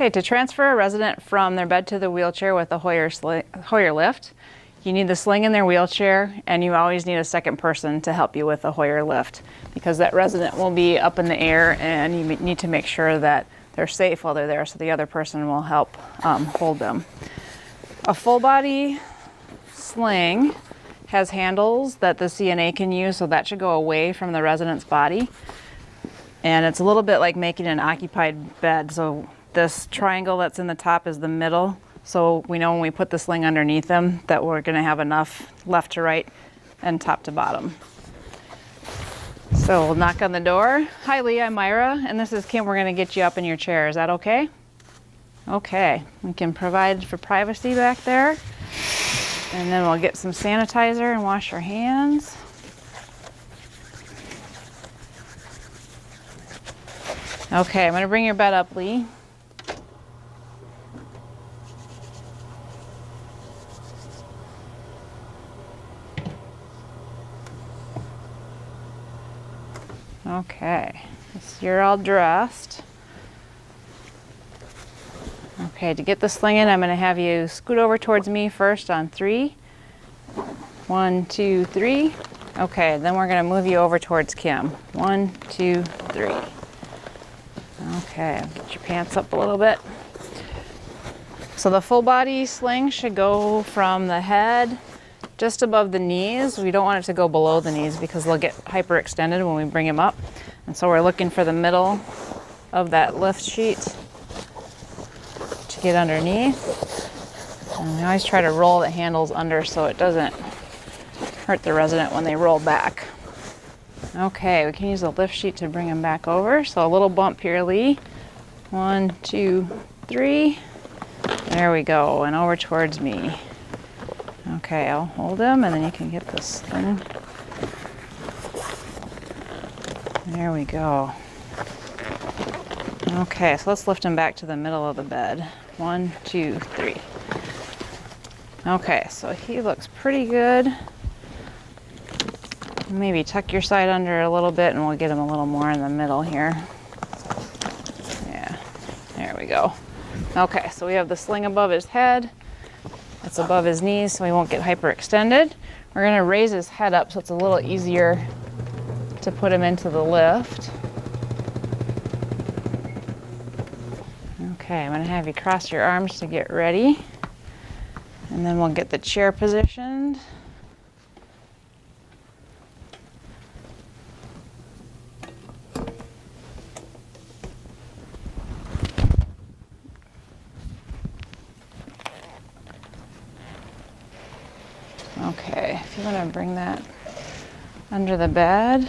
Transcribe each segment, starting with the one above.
Okay, to transfer a resident from their bed to the wheelchair with a Hoyer lift, you need the sling in their wheelchair, and you always need a second person to help you with a Hoyer lift because that resident will be up in the air and you need to make sure that they're safe while they're there, so the other person will help hold them. A full body sling has handles that the CNA can use, so that should go away from the resident's body. And it's a little bit like making an occupied bed. So this triangle that's in the top is the middle. So we know when we put the sling underneath them that we're gonna have enough left to right and top to bottom. So we'll knock on the door. Hi Lee, I'm Myra, and this is Kim. We're gonna get you up in your chair. Is that okay? Okay, we can provide for privacy back there. And then we'll get some sanitizer and wash our hands. Okay, I'm gonna bring your bed up, Lee. Okay, so you're all dressed. Okay, to get the sling in, I'm gonna have you scoot over towards me first on 3. 1, 2, 3. Okay, then we're gonna move you over towards Kim. 1, 2, 3. Okay, get your pants up a little bit. So the full body sling should go from the head just above the knees. We don't want it to go below the knees because they'll get hyperextended when we bring them up. And so we're looking for the middle of that lift sheet to get underneath. And we always try to roll the handles under so it doesn't hurt the resident when they roll back. Okay, we can use the lift sheet to bring them back over. So a little bump here, Lee. 1, 2, 3. There we go, and over towards me. Okay, I'll hold him and then you can get this thing. There we go. Okay, so let's lift him back to the middle of the bed. 1, 2, 3. Okay, so he looks pretty good. Maybe tuck your side under a little bit and we'll get him a little more in the middle here. Yeah, there we go. Okay, so we have the sling above his head. It's above his knees so he won't get hyperextended. We're gonna raise his head up so it's a little easier to put him into the lift. Okay, I'm gonna have you cross your arms to get ready. And then we'll get the chair positioned. Okay, if you want to bring that under the bed.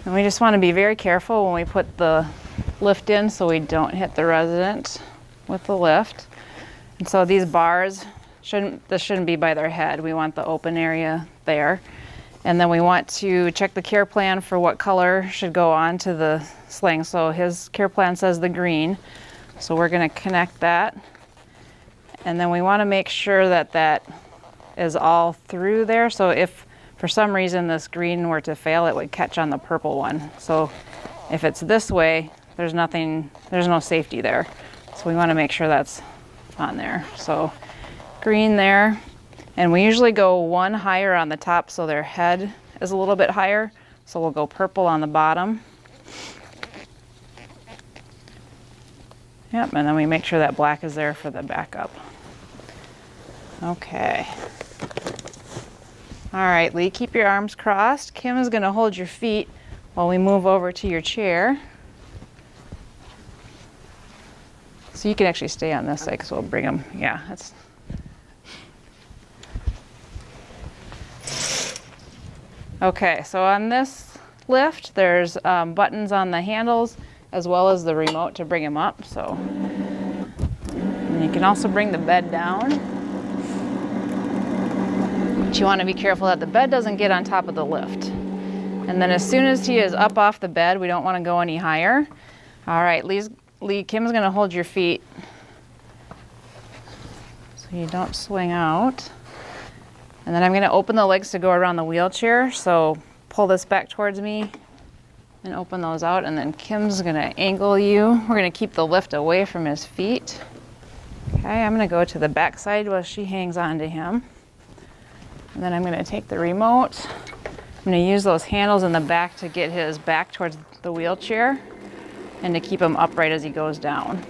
And we just want to be very careful when we put the lift in so we don't hit the resident with the lift. And so these bars, this shouldn't be by their head. We want the open area there. And then we want to check the care plan for what color should go onto the sling. So his care plan says the green. So we're going to connect that. And then we want to make sure that that is all through there. So if for some reason this green were to fail, it would catch on the purple one. So if it's this way, there's no safety there. So we want to make sure that's on there. So green there. And we usually go one higher on the top so their head is a little bit higher. So we'll go purple on the bottom. Yep, and then we make sure that black is there for the backup. Okay. All right, Lee, keep your arms crossed. Kim is going to hold your feet while we move over to your chair. So you can actually stay on this side because we'll bring them. Yeah, that's. Okay, so on this lift, there's buttons on the handles as well as the remote to bring them up. So and you can also bring the bed down. But you want to be careful that the bed doesn't get on top of the lift. And then as soon as he is up off the bed, we don't want to go any higher. All right, Lee, Kim's going to hold your feet so you don't swing out. And then I'm going to open the legs to go around the wheelchair. So pull this back towards me. and open those out, and then Kim's gonna angle you. We're gonna keep the lift away from his feet. Okay, I'm gonna go to the back side while she hangs on to him. And then I'm gonna take the remote. I'm gonna use those handles in the back to get his back towards the wheelchair and to keep him upright as he goes down.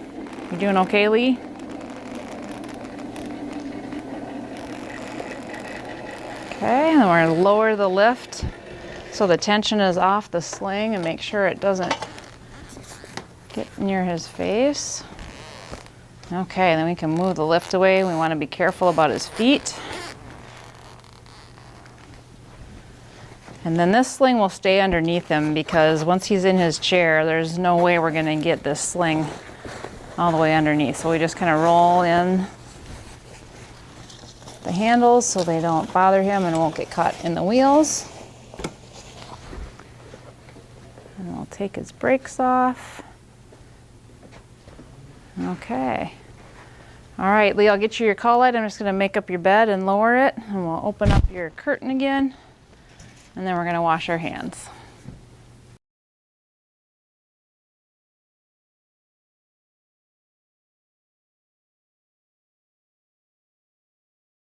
You doing okay, Lee? Okay, and then we're gonna lower the lift so the tension is off the sling and make sure it doesn't get near his face. Okay, then we can move the lift away. We want to be careful about his feet. And then this sling will stay underneath him because once he's in his chair, there's no way we're going to get this sling all the way underneath. So we just kind of roll in the handles so they don't bother him and won't get caught in the wheels. And we'll take his brakes off. Okay. All right, Lee, I'll get you your call light. I'm just going to make up your bed and lower it, and we'll open up your curtain again, and then we're going to wash our hands.